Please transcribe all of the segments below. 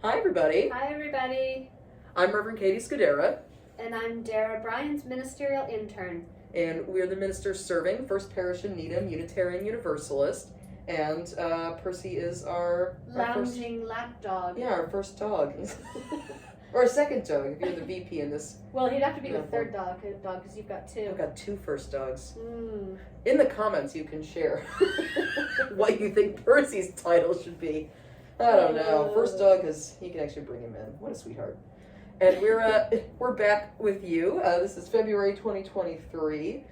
Hi, everybody. Hi, everybody. I'm Reverend Catie and Darrah. And I'm Darrah, Brian's ministerial intern. And we're the ministers serving First Parish in Needham, Unitarian Universalist. And Percy is our lounging lap dog. Yeah, our first dog. Or a second dog, if you're the VP in this. Well, he'd have to be the third dog, because you've got two. I've got two first dogs. Mm. In the comments, you can share what you think Percy's title should be. I don't know. First dog is, you can actually bring him in. What a sweetheart. And we're back with you. This is February 2023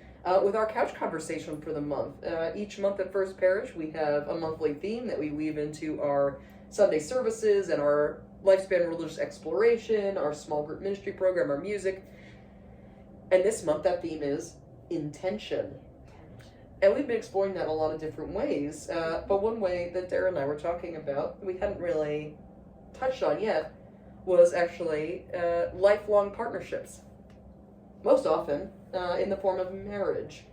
with our couch conversation for the month. Each month at First Parish, we have a monthly theme that we weave into our Sunday services and our lifespan religious exploration, our small group ministry program, our music. And this month, that theme is intention. And we've been exploring that in a lot of different ways. But one way that Darrah and I were talking about, we hadn't really touched on yet, was actually lifelong partnerships. Most often in the form of marriage,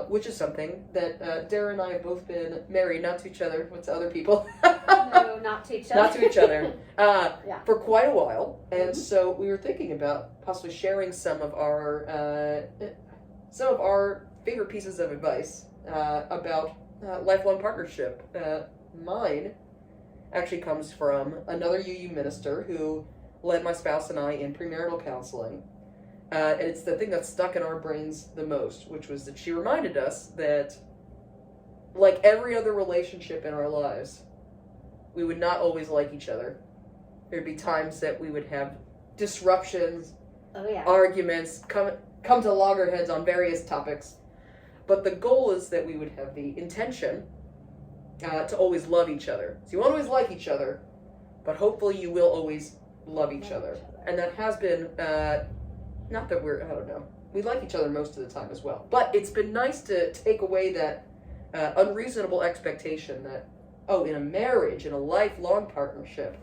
which is something that Darrah and I have both been married, not to each other, but to other people. No, not to each other. Not to each other. Yeah. For quite a while. And Mm-hmm. so we were thinking about possibly sharing some of our favorite pieces of advice about lifelong partnership. Mine actually comes from another UU minister who led my spouse and I in premarital counseling. And it's the thing that stuck in our brains the most, which was that she reminded us that, like every other relationship in our lives, we would not always like each other. There'd be times that we would have disruptions, arguments, come to loggerheads on various topics. But the goal is that we would have the intention to always love each other. So you won't always like each other, but hopefully you will always love each other. And that has been, not that I don't know, we like each other most of the time as well. But it's been nice to take away that unreasonable expectation that, in a marriage, in a lifelong partnership,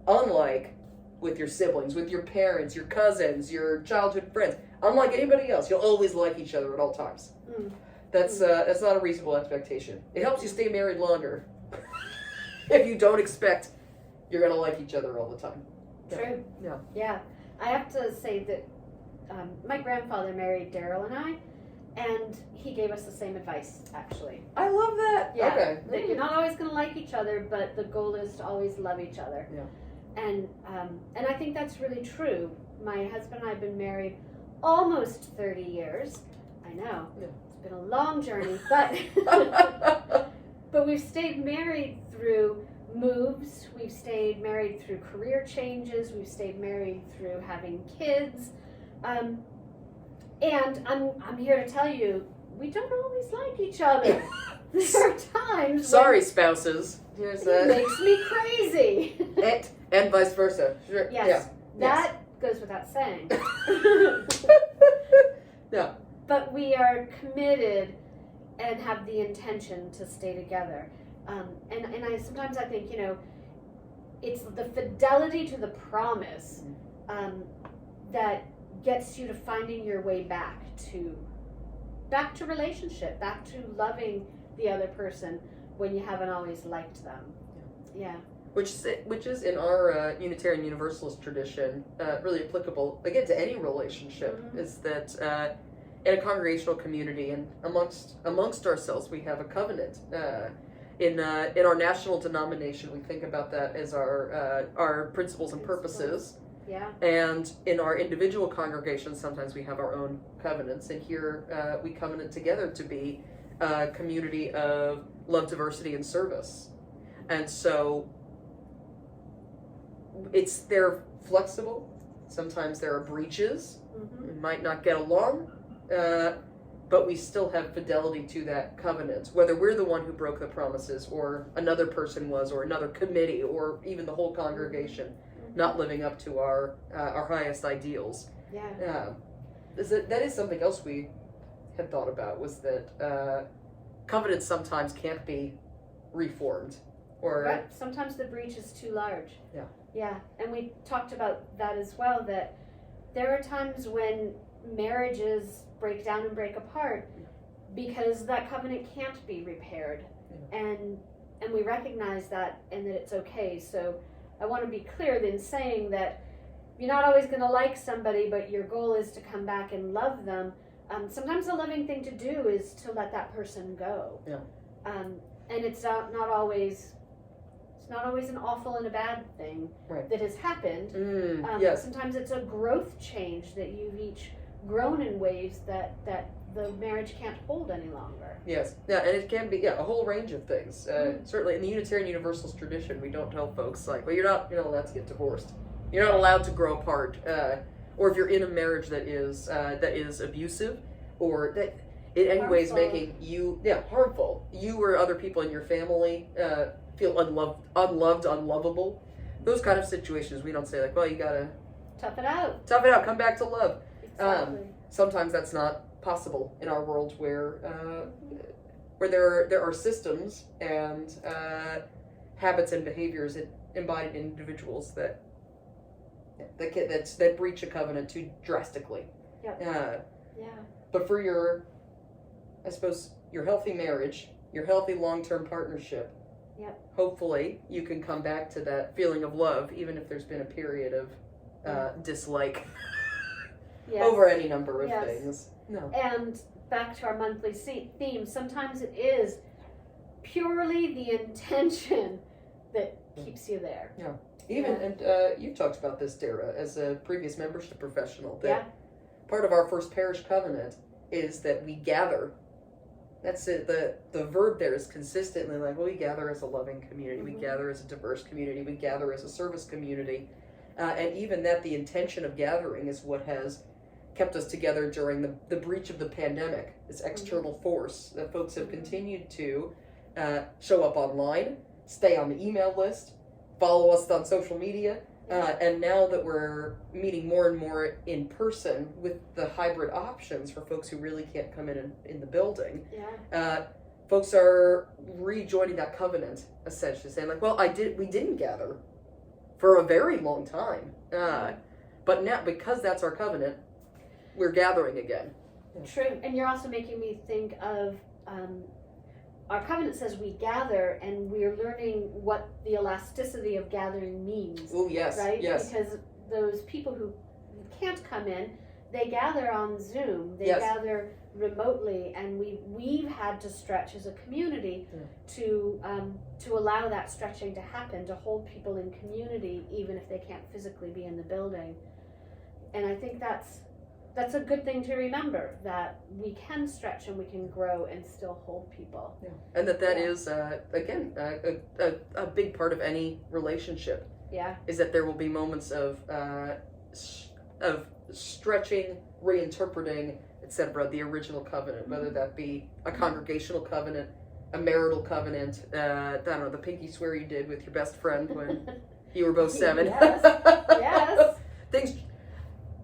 unlike with your siblings, with your parents, your cousins, your childhood friends, unlike anybody else, you'll always like each other at all times. Mm. That's not a reasonable expectation. It helps you stay married longer if you don't expect you're going to like each other all the time. True. Yeah. Yeah. I have to say that my grandfather married Daryl and I, and he gave us the same advice, actually. I love that. Yeah. Okay. That you're not always going to like each other, but the goal is to always love each other. Yeah. And I think that's really true. My husband and I have been married almost 30 years. I know. Yeah. It's been a long journey, but but we've stayed married through moves. We've stayed married through career changes. We've stayed married through having kids. And I'm here to tell you, we don't always like each other. There are times. Sorry, spouses. Here's it makes me crazy. And vice versa. Sure. Yes, that goes without saying. Yeah. But we are committed and have the intention to stay together. And I sometimes I think, it's the fidelity to the promise that gets you to finding your way back to relationship, back to loving the other person when you haven't always liked them. Yeah. Which is in our Unitarian Universalist tradition really applicable again to any relationship. Mm-hmm. Is that in a congregational community and amongst ourselves we have a covenant. In our national denomination, we think about that as our principles and purposes. Yeah. And in our individual congregations, sometimes we have our own covenants. And here we covenant together to be a community of love, diversity, and service. And so they're flexible. Sometimes there are breaches. Mm-hmm. We might not get along. But we still have fidelity to that covenant, whether we're the one who broke the promises or another person was or another committee or even the whole congregation not living up to our highest ideals. Yeah. That is something else we had thought about, was that covenants sometimes can't be reformed. Right. Sometimes the breach is too large. Yeah. Yeah, and we talked about that as well, that there are times when marriages break down and break apart because that covenant can't be repaired. Yeah. And we recognize that and that it's okay. So I want to be clear in saying that you're not always going to like somebody, but your goal is to come back and love them. Sometimes the loving thing to do is to let that person go. Yeah. And it's not always an awful and a bad thing that has happened. Yes. Sometimes it's a growth change that you've each grown in ways that the marriage can't hold any longer. Yes. Yeah, and it can be a whole range of things. Certainly in the Unitarian Universalist tradition, we don't tell folks like, well, you're not allowed to get divorced. You're not allowed to grow apart. Or if you're in a marriage that is abusive, or that in any way is making you harmful, you or other people in your family feel unloved, unlovable. Those kind of situations, we don't say like, well, you gotta tough it out, come back to love. Exactly. Sometimes that's not possible in our world, where there are systems and habits and behaviors embodied in individuals that breach a covenant too drastically. Yep. But for your healthy marriage, your healthy long-term partnership, hopefully you can come back to that feeling of love, even if there's been a period of dislike over any number of things. No. And back to our monthly theme, sometimes it is purely the intention that keeps you there. Yeah. And you talked about this, Darrah, as a previous membership professional, that part of our first parish covenant is that we gather. That's it. The verb there is consistently like, well, we gather as a loving community, we gather as a diverse community, we gather as a service community. And even that the intention of gathering is what has kept us together during the breach of the pandemic, this external force that folks have continued to show up online, stay on the email list, follow us on social media, and now that we're meeting more and more in person with the hybrid options for folks who really can't come in the building, folks are rejoining that covenant, essentially saying like, well, we didn't gather for a very long time, but now because that's our covenant, we're gathering again. True, and you're also making me think of our covenant says we gather, and we're learning what the elasticity of gathering means. Oh, yes, right? Yes. Because those people who can't come in, they gather on Zoom, they gather remotely, and we've had to stretch as a community to allow that stretching to happen, to hold people in community even if they can't physically be in the building. And I think that's a good thing to remember, that we can stretch and we can grow and still hold people. Yeah. And that is, again, a big part of any relationship. Yeah. Is that there will be moments of stretching, reinterpreting, etc., the original covenant, whether that be a congregational covenant, a marital covenant, I don't know, the pinky swear you did with your best friend when you were both 7. Yes.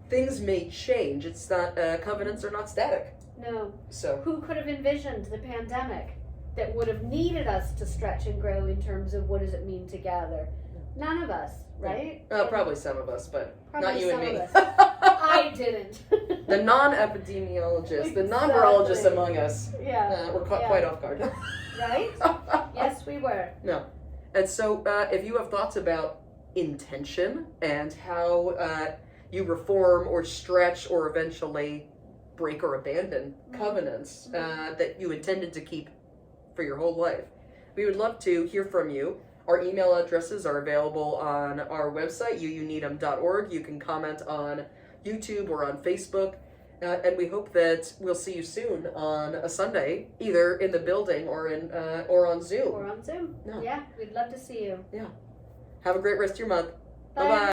Things may change. It's not, covenants are not static. No. So who could have envisioned the pandemic that would have needed us to stretch and grow in terms of what does it mean to gather? None of us, right? Probably some of us, but not you and me. I didn't. The non-epidemiologists, the non-virologists among us were caught quite off guard. Right? Yes, we were. No. And so if you have thoughts about intention and how you reform or stretch or eventually break or abandon covenants that you intended to keep for your whole life, we would love to hear from you. Our email addresses are available on our website, uuneedham.org. You can comment on YouTube or on Facebook. And we hope that we'll see you soon on a Sunday, either in the building or on Zoom. Or on Zoom. No. Yeah, we'd love to see you. Yeah. Have a great rest of your month. Bye. Bye-bye.